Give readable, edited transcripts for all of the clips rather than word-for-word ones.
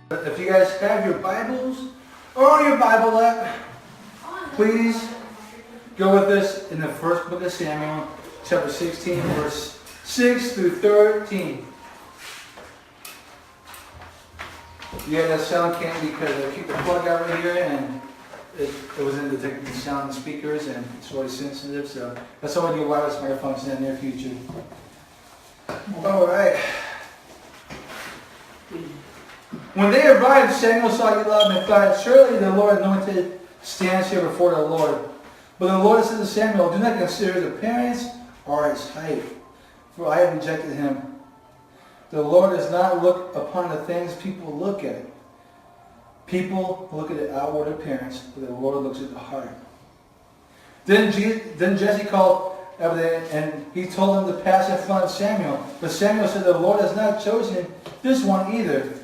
If you guys have your Bibles or your Bible app, please go with us in the first book of Samuel, chapter 16, verse 6 through 13. Yeah, that sound came because I keep the plug out right here and it wasn't detecting the sound in the speakers and it's really sensitive, so that's why we do wireless microphones in the near future. Alright. When they arrived, Samuel saw Eli and thought, surely the Lord anointed stands here before the Lord. But the Lord said to Samuel, do not consider his appearance or his height, for I have rejected him. The Lord does not look upon the things people look at. People look at the outward appearance, but the Lord looks at the heart. Then Jesse called Abinadab, and he told him to pass in front of Samuel. But Samuel said, the Lord has not chosen this one either.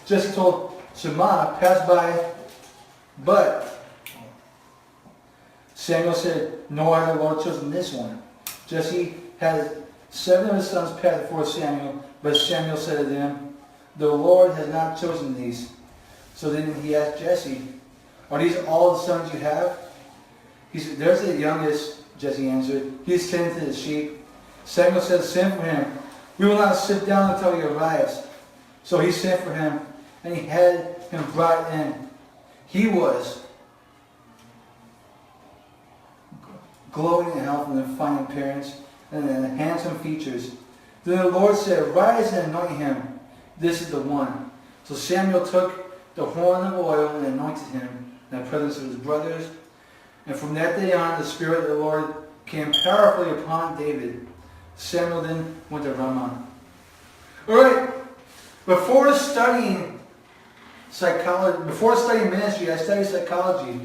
Jesse told Shammah, pass by, but Samuel said, nor has the Lord chosen this one. Jesse had 7 of his sons pass before Samuel, but Samuel said to them, the Lord has not chosen these. So then he asked Jesse, are these all the sons you have? He said, there's the youngest, Jesse answered. He's tending to the sheep. Samuel said, send for him. We will not sit down until he arrives. So he sent for him, and he had him brought in. He was glowing in health and in fine appearance, and in handsome features. Then the Lord said, rise and anoint him. This is the one. So Samuel took the horn of oil and anointed him in the presence of his brothers. And from that day on, the Spirit of the Lord came powerfully upon David. Samuel then went to Ramah. Alright, before studying ministry, I studied psychology.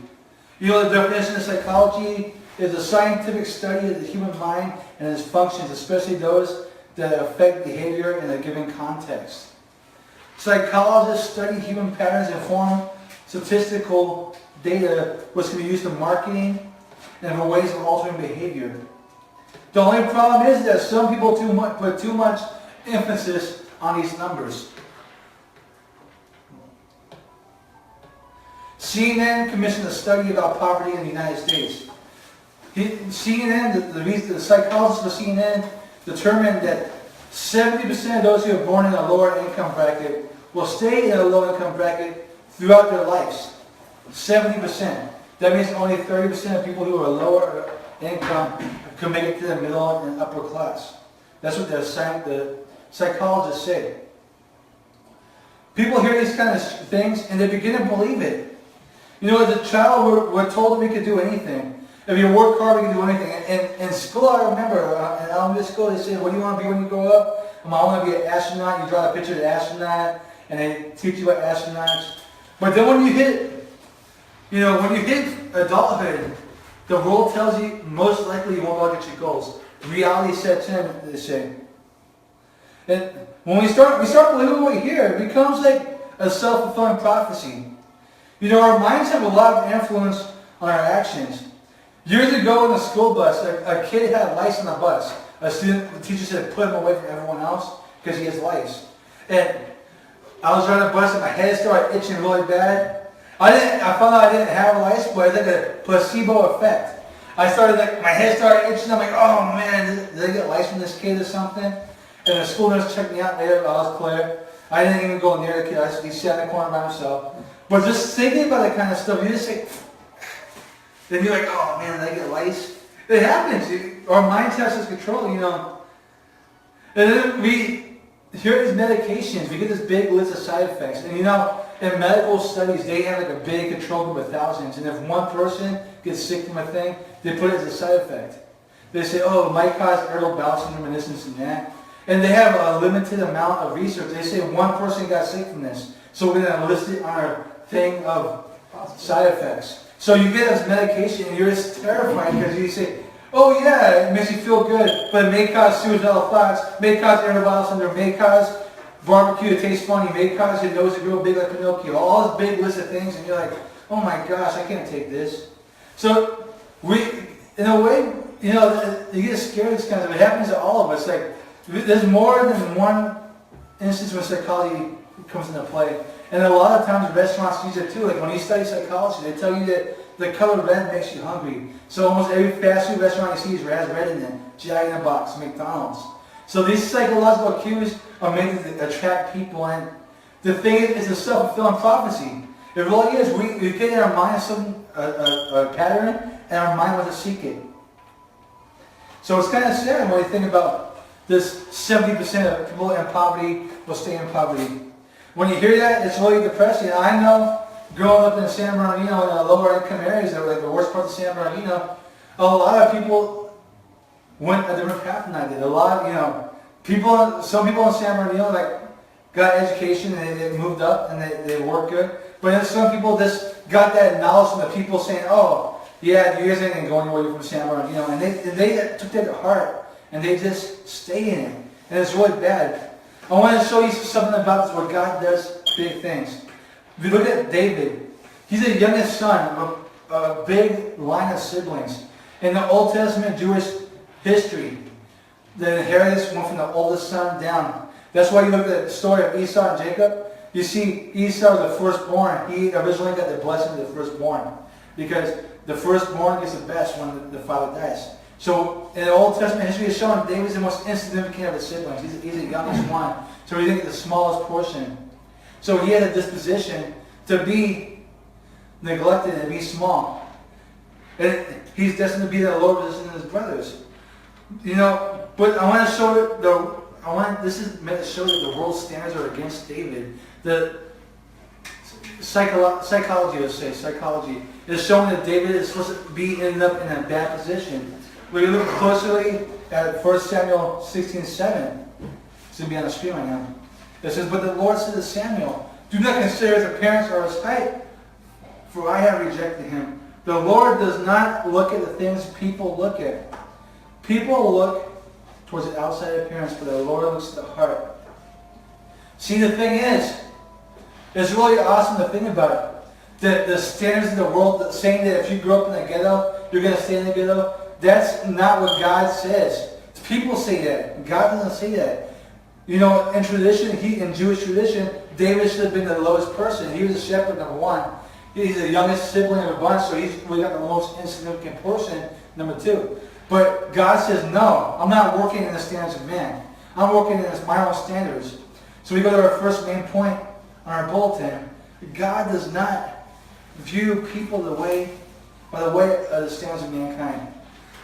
You know the definition of psychology is a scientific study of the human mind and its functions, especially those that affect behavior in a given context. Psychologists study human patterns and form statistical data which can be used in marketing and for ways of altering behavior. The only problem is that some people put too much emphasis on these numbers. CNN commissioned a study about poverty in the United States. The psychologists for CNN determined that 70% of those who are born in a lower income bracket will stay in a low income bracket throughout their lives. 70%. That means only 30% of people who are lower income can make it to the middle and upper class. That's what the psychologists say. People hear these kind of things and they begin to believe it. You know, as a child, we're told that we could do anything. If you work hard, we can do anything. In school, I remember, in elementary school, they say, what do you want to be when you grow up? I want to be an astronaut. You draw a picture of the astronaut, and they teach you about astronauts. But then when you hit adulthood, the world tells you most likely you won't look at your goals. Reality sets in, they say. And when we start believing what we hear, it becomes like a self-fulfilling prophecy. You know, our minds have a lot of influence on our actions. Years ago in the school bus, a kid had lice on the bus. The teacher said, put him away from everyone else because he has lice. And I was riding the bus and my head started itching really bad. I found out I didn't have lice, but it's like a placebo effect. My head started itching. I'm like, oh man, did I get lice from this kid or something? And the school nurse checked me out later. I was clear. I didn't even go near the kid. He sat in the corner by himself. But just thinking about that kind of stuff, you just say, then you're like, oh man, did I get lice? It happens. Our mind has this control, you know. And then we hear these medications. We get this big list of side effects. And you know, in medical studies, they have like a big control group of thousands. And if one person gets sick from a thing, they put it as a side effect. They say, oh, it might cause irritable bowel syndrome and this and that. And they have a limited amount of research. They say one person got sick from this. So we're going to list it on our thing of side effects. So you get this medication and you're just terrified because you say, oh yeah, it makes you feel good, but it may cause suicidal thoughts, may cause irritable bowel syndrome, may cause barbecue to taste funny, may cause your nose to grow big like Pinocchio. All this big list of things and you're like, oh my gosh, I can't take this. So in a way, you know, you get scared of this kind of stuff. It happens to all of us. Like, there's more than one instance where psychology comes into play. And a lot of times restaurants use it too. Like when you study psychology, they tell you that the color red makes you hungry. So almost every fast food restaurant you see has red in it. Jack in the Box, McDonald's. So these psychological cues are made to attract people, and the thing is, it's a self-fulfilling prophecy. It really is. We get in our mind a pattern, and our mind wants to seek it. So it's kind of sad when you think about this 70% of people in poverty will stay in poverty. When you hear that, it's really depressing. I know, growing up in San Bernardino, in the lower income areas that were like the worst part of San Bernardino, a lot of people went a different path than I did. A lot of, some people in San Bernardino like got education and they moved up and they worked good. But then some people just got that knowledge from the people saying, oh, yeah, you guys ain't gonna go anywhere, you're from San Bernardino. And they took that to heart and they just stay in it. And it's really bad. I want to show you something about this where God does big things. If you look at David, he's the youngest son of a big line of siblings. In the Old Testament Jewish history, the inheritance went from the oldest son down. That's why you look at the story of Esau and Jacob. You see Esau, the firstborn, he originally got the blessing of the firstborn. Because the firstborn gets the best when the father dies. So in the Old Testament history, it's showing David's the most insignificant of the siblings. He's the youngest one. So he didn't get the smallest portion. So he had a disposition to be neglected and be small. And he's destined to be in a lower position than his brothers. But I want to show this is meant to show that the world's standards are against David. The psychology is showing that David is supposed to be ended up in a bad position. When you look closely at 1 Samuel 16:7, it's going to be on the screen right now. It says, "But the Lord said to Samuel, do not consider his appearance or his height, for I have rejected him." The Lord does not look at the things people look at. People look towards the outside appearance, but the Lord looks at the heart. See, the thing is, it's really awesome to think about it. The standards of the world saying that if you grew up in the ghetto, you're going to stay in the ghetto. That's not what God says. People say that. God doesn't say that. In tradition, in Jewish tradition, David should have been the lowest person. He was a shepherd, number one. He's the youngest sibling of a bunch, so he's really got the most insignificant portion, number two. But God says, no, I'm not working in the standards of man. I'm working in my own standards. So we go to our first main point on our bulletin. God does not view people by the way of the standards of mankind.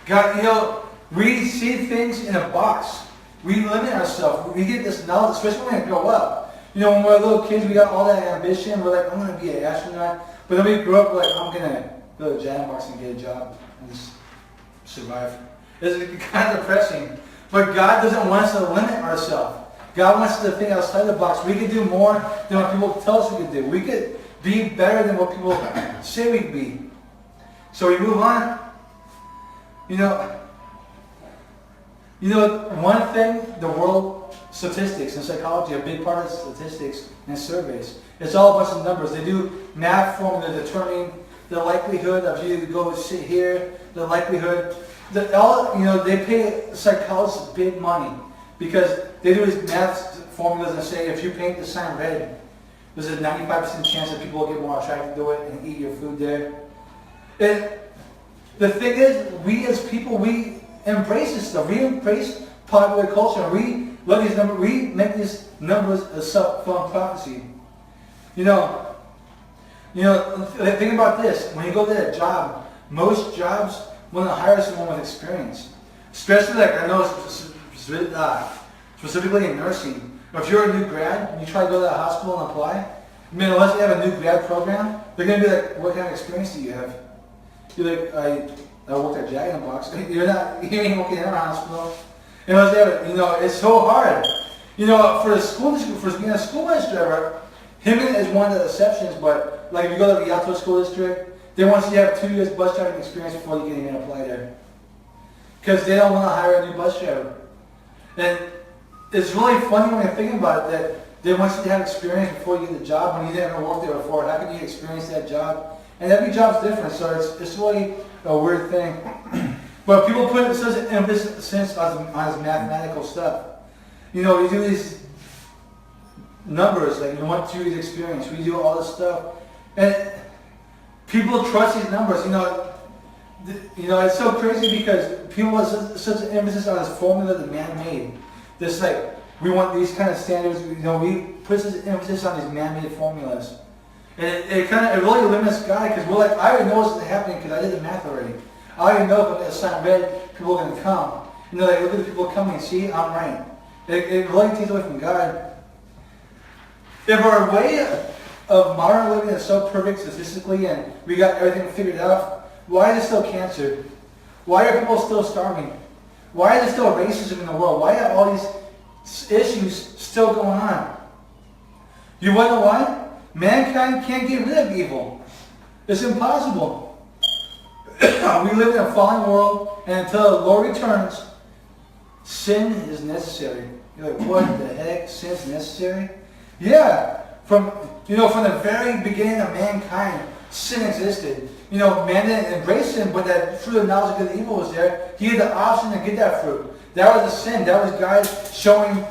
God, we see things in a box. We limit ourselves. We get this knowledge, especially when we grow up. When we're little kids, we got all that ambition. We're like, I'm going to be an astronaut. But then we grow up like, I'm going to go to Jack in the Box and get a job and just survive. It's kind of depressing. But God doesn't want us to limit ourselves. God wants us to think outside the box. We can do more than what people tell us we can do. We could be better than what people say we can be. So we move on. One thing, the world statistics and psychology, a big part of statistics and surveys, it's all a bunch of numbers. They do math formula determining the likelihood of you to go sit here, the likelihood, they pay psychologists big money because they do these math formulas and say if you paint the sign red, there's a 95% chance that people will get more attracted to it and eat your food there. And the thing is, we as people, we embrace this stuff. We embrace popular culture. We look at these numbers. We make these numbers a self-fulfilling prophecy. Think about this. When you go to a job, most jobs want to hire someone with experience. Especially I know specifically in nursing. If you're a new grad and you try to go to a hospital and apply, unless you have a new grad program, they're going to be like, what kind of experience do you have? You're like, I worked at Jack in the Box. You ain't working in a hospital. It's so hard. For the school district, for being a school bus driver, him is one of the exceptions, but if you go to the Rialto School District, they want you to have 2 years bus driving experience before you can even apply there. Because they don't want to hire a new bus driver. And it's really funny when you think about it that they want you to have experience before you get the job when you never worked there before. How can you experience that job? And every job's different, so it's really a weird thing. But people put such an emphasis on this mathematical stuff. You do these numbers, like we went through these experience, we do all this stuff, and people trust these numbers. It's so crazy because people have such an emphasis on this formula that man made. This like we want these kind of standards. We put such an emphasis on these man-made formulas, and it really limits God because we're like, I already know what's happening because I did the math already. I already know if I'm sign red, people are going to come. Like look at the people coming. See, I'm right. It really takes away from God. If our way of modern living is so perfect statistically and we got everything figured out, why is there still cancer? Why are people still starving? Why is there still racism in the world? Why are all these issues still going on? You want to know why? Mankind can't get rid of evil. It's impossible. We live in a fallen world, and until the Lord returns, sin is necessary. You're like, what the heck? Sin's necessary? Yeah. From the very beginning of mankind, sin existed. Man didn't embrace sin, but that fruit of knowledge of good and evil was there. He had the option to get that fruit. That was the sin. That was God showing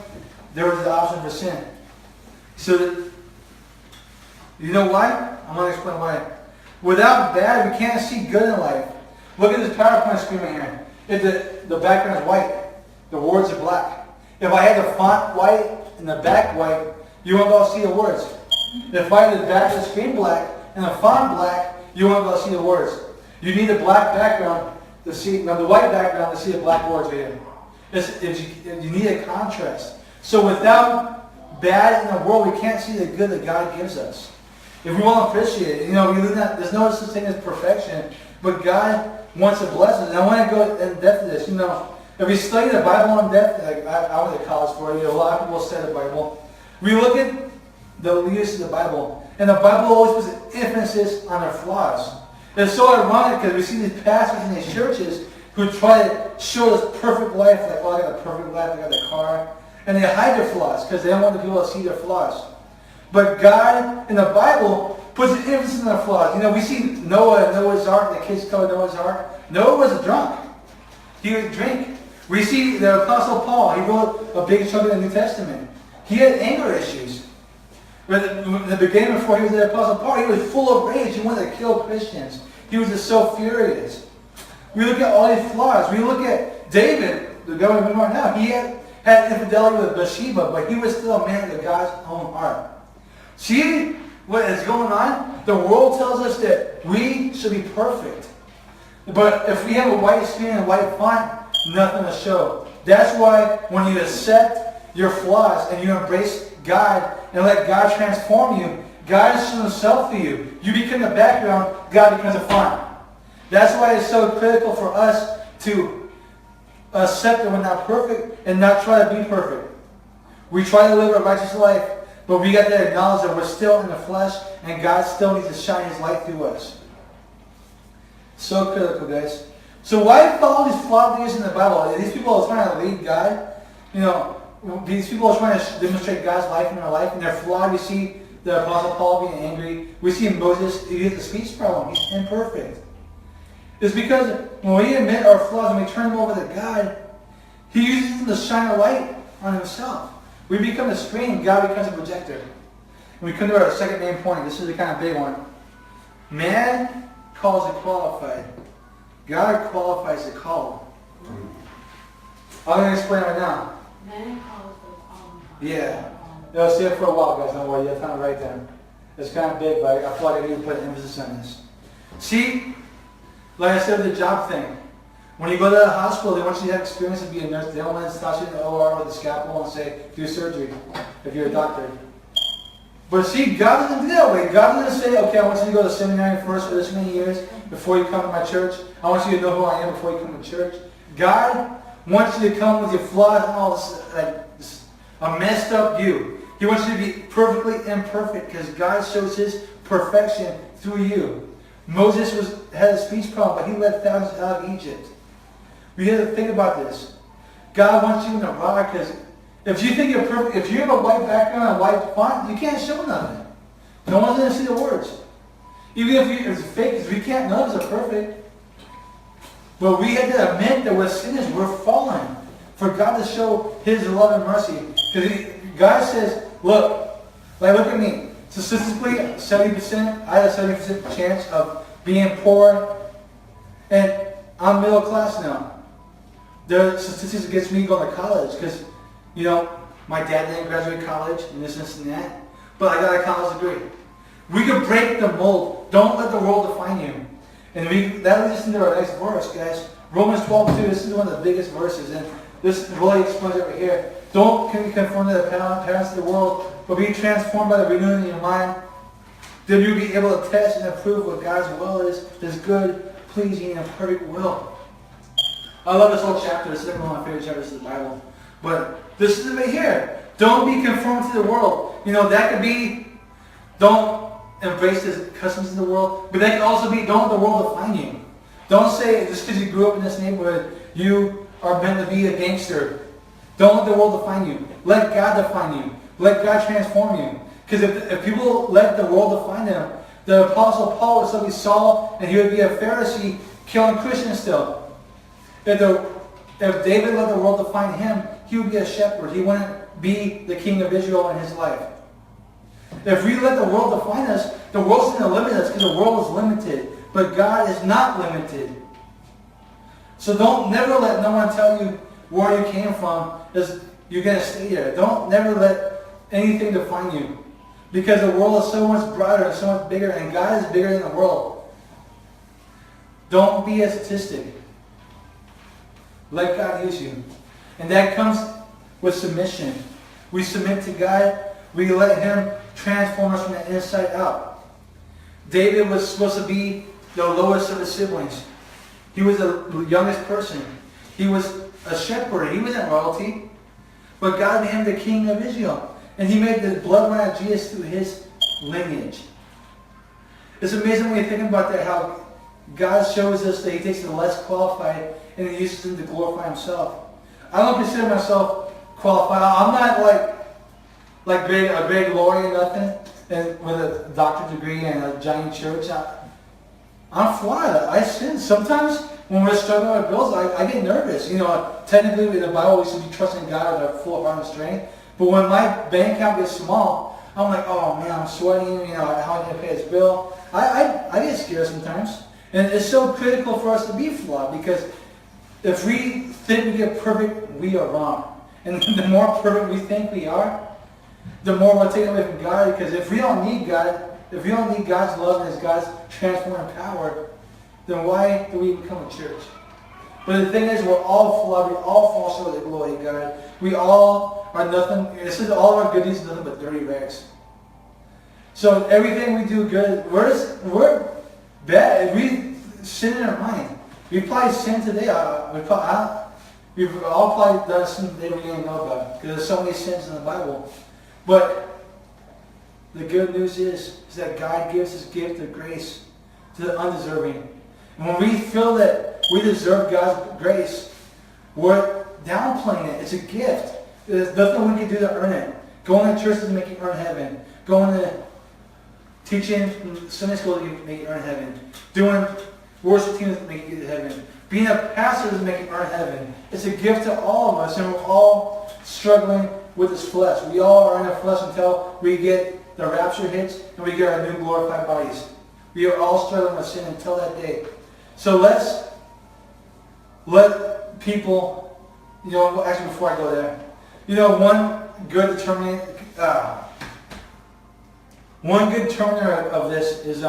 there was the option for sin. So, you know why? I'm going to explain why. Without bad, we can't see good in life. Look at this PowerPoint screen right here. If the background is white, the words are black. If I had the font white and the back white, you won't be able to see the words. If I had the back of the screen black and the font black, you won't be able to see the words. You need a black background to see, the white background to see the black words right here. You need a contrast. So without bad in the world, we can't see the good that God gives us. If we want to appreciate it, we live that, there's no such thing as perfection, but God wants to bless us. And I want to go in depth to this. If we study the Bible in depth, like I went to college for it, a lot of people study the Bible. We look at the leaders of the Bible, and the Bible always puts an emphasis on their flaws. It's so ironic because we see these pastors in these churches who try to show this perfect life, like, oh, I got a perfect life, I got the car, and they hide their flaws because they don't want the people to see their flaws. But God in the Bible puts an emphasis on their flaws. We see Noah's Ark, the kids call it Noah's Ark. Noah was a drunk. He would drink. We see the Apostle Paul, he wrote a big chunk of the New Testament. He had anger issues. But in the beginning, before he was the Apostle Paul, he was full of rage. He wanted to kill Christians. He was just so furious. We look at all these flaws. We look at David, the guy we're right now. He had infidelity with Bathsheba, but he was still a man of God's own heart. See what is going on? The world tells us that we should be perfect. But if we have a white screen and a white font, nothing to show. That's why when you accept your flaws and you embrace God and let God transform you, God is showing himself to you. You become the background, God becomes a font. That's why it's so critical for us to accept that we're not perfect and not try to be perfect. We try to live a righteous life, but we got to acknowledge that we're still in the flesh and God still needs to shine his light through us. So critical, guys. So why follow these flawed leaders in the Bible? These people are trying to lead God. These people are trying to demonstrate God's life in their life, and they're flawed. We see the Apostle Paul being angry. We see Moses, he has a speech problem. He's imperfect. It's because when we admit our flaws and we turn them over to God, he uses them to shine a light on himself. We become the screen, God becomes a projector. And we come to our second main point. This is a kind of big one. Man calls the qualified. God qualifies the called. I'm going to explain right now. Man calls the qualified. Yeah. Stay up for a while, guys. Don't worry. You have time to write down. It's kind of big, but I feel like I need to put an emphasis on this. See, like I said with the job thing, when you go to the hospital, they want you to have experience of being a nurse. They don't want to toss you in the OR with a scalpel and say, do surgery, if you're a doctor. But see, God doesn't do that way. God doesn't say, okay, I want you to go to seminary first for this many years before you come to my church. I want you to know who I am before you come to church. God wants you to come with your flaws and all this, a messed up you. He wants you to be perfectly imperfect because God shows his perfection through you. Moses had a speech problem, but he led thousands out of Egypt. We have to think about this. God wants you in the rock because if you think you're perfect, if you have a white background and a white font, you can't show nothing. No one's going to see the words. Even if it's fake, because we can't, none of us are perfect. But we have to admit that we're sinners, we're fallen. For God to show his love and mercy. Because God says, look, Like, look at me. Statistically, 70%, I have a 70% chance of being poor, and I'm middle class now. The statistics against me going to college, because, you know, my dad didn't graduate college, and this and that, but I got a college degree. We can break the mold. Don't let the world define you. And that leads us into our next verse, guys. Romans 12:2. This is one of the biggest verses, and this really explains it right here. Don't be conformed to the patterns of the world, but be transformed by the renewing of your mind. Then you'll be able to test and approve what God's will is, His good, pleasing, and perfect will. I love this whole chapter. This is one of my favorite chapters of the Bible. But this is it right here. Don't be conformed to the world. You know, that could be, don't embrace the customs of the world, but that could also be, don't let the world define you. Don't say, just because you grew up in this neighborhood, you are meant to be a gangster. Don't let the world define you. Let God define you. Let God transform you. Because if people let the world define them, the Apostle Paul would still be Saul, and he would be a Pharisee killing Christians still. If David let the world define him, he would be a shepherd. He wouldn't be the king of Israel in his life. If we let the world define us, the world's going to limit us because the world is limited. But God is not limited. So never let no one tell you where you came from, is you're going to stay there. Never let anything define you. Because the world is so much brighter and so much bigger, and God is bigger than the world. Don't be a statistic. Let God use you. And that comes with submission. We submit to God. We let Him transform us from the inside out. David was supposed to be the lowest of his siblings. He was the youngest person. He was a shepherd. He wasn't royalty. But God made him the king of Israel. And He made the bloodline of Jesus through his lineage. It's amazing when you think about that, how God shows us that He takes the less qualified and He uses them to glorify Himself. I don't consider myself qualified. I'm not like a great lawyer or nothing, and with a doctorate degree and a giant church. I'm flawed. I sin. Sometimes when we're struggling with bills, I get nervous. You know, technically in the Bible we should be trusting God with our full heart and strength. But when my bank account gets small, I'm like, oh man, I'm sweating. You know, how am I going to pay this bill? I get scared sometimes. And it's so critical for us to be flawed, because if we think we get perfect, we are wrong. And the more perfect we think we are, the more we're taken away from God. Because if we don't need God, if we don't need God's love and God's transforming power, then why do we become a church? But the thing is, we're all flawed. We all fall short of the glory of God. We all are nothing. This is all our good deeds are nothing but dirty rags. So everything we do good, we're bad. If we sin in our mind, we probably sin today. We've all probably done sin today we didn't know about, because there's so many sins in the Bible. But the good news is that God gives His gift of grace to the undeserving. And when we feel that we deserve God's grace, we're downplaying it. It's a gift. There's nothing we can do to earn it. Going to church doesn't make you earn heaven. Going to teaching Sunday school doesn't make you earn heaven. Doing worship team doesn't make you get to heaven. Being a pastor doesn't make you earn heaven. It's a gift to all of us, and we're all struggling with this flesh. We all are in our flesh until we get the rapture hits and we get our new glorified bodies. We are all struggling with sin until that day. So let's let people, actually before I go there, one good determinant of this is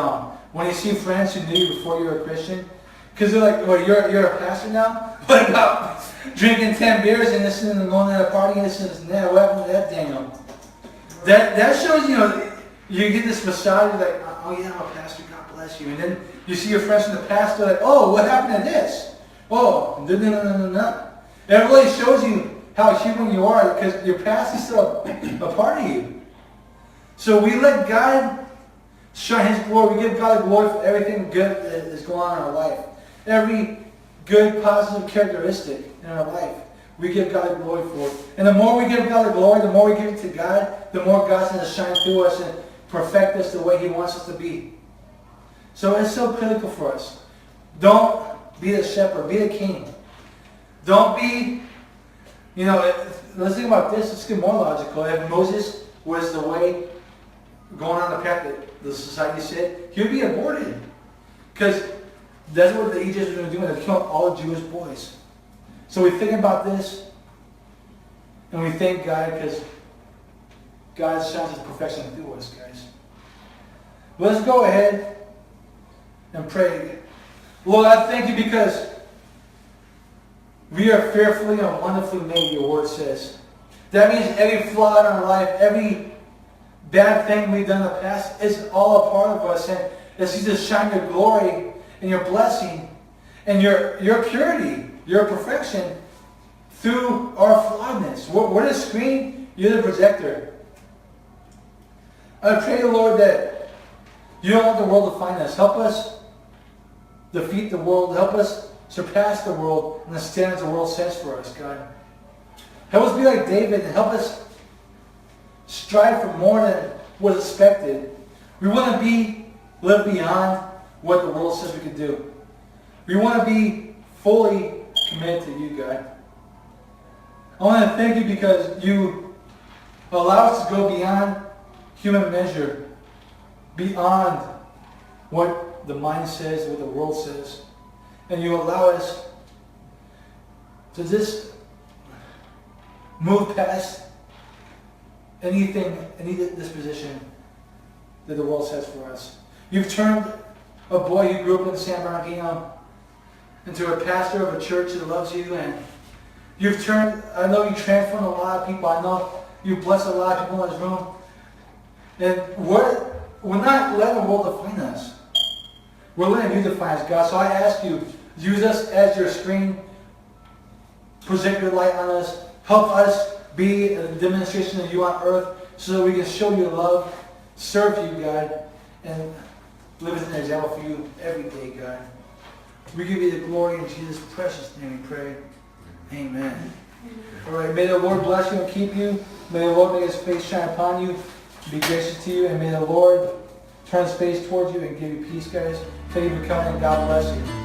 when you see friends who knew you before you were a Christian, because they're like, well, you're a pastor now? Like, drinking 10 beers and this and going to a party and this and that. What happened to that, Daniel? That shows, you get this facade, like, oh yeah, I'm a pastor, God bless you. And then you see your friends from the past, they're like, oh, what happened to this? Oh, no. It really shows you how human you are, because your past is still a part of you. So we let God shine His glory. We give God the glory for everything good that is going on in our life. Every good, positive characteristic in our life, we give God the glory for it. And the more we give God the glory, the more we give it to God, the more God's going to shine through us and perfect us the way He wants us to be. So it's so critical for us. Don't be the shepherd, be the king. Don't be, let's think about this. Let's get more logical. If Moses was the way going on the path that the society said, he would be aborted. Because that's what the Egyptians were doing. They killed all Jewish boys. So we think about this, and we thank God because God shines His perfection through us, guys. Let's go ahead and pray. Lord, I thank you because we are fearfully and wonderfully made, your word says. That means every flaw in our life, every bad thing we've done in the past is all a part of us. And as you just shine your glory and your blessing and your purity, your perfection through our flawedness. We're the screen, you're the projector. I pray, Lord, that you don't want the world to find us. Help us defeat the world. Help us surpass the world and the standards the world sets for us, God. Help us be like David and help us strive for more than was expected. We want to live beyond what the world says we could do. We want to be fully committed to you, God. I want to thank you because you allow us to go beyond human measure, beyond what the mind says, what the world says. And you allow us to just move past any disposition that the world says for us. You've turned a boy who grew up in San Bernardino into a pastor of a church that loves you, and I know you transformed a lot of people. I know you blessed a lot of people in this room. And we're not letting the world define us. We're letting you define us, God. So I ask you, use us as your screen. Project your light on us. Help us be a demonstration of you on earth so that we can show you love, serve you, God, and live as an example for you every day, God. We give you the glory in Jesus' precious name we pray. Amen. All right, may the Lord bless you and keep you. May the Lord make his face shine upon you, be gracious to you, and may the Lord turn his face towards you and give you peace, guys. Thank you for coming, and God bless you.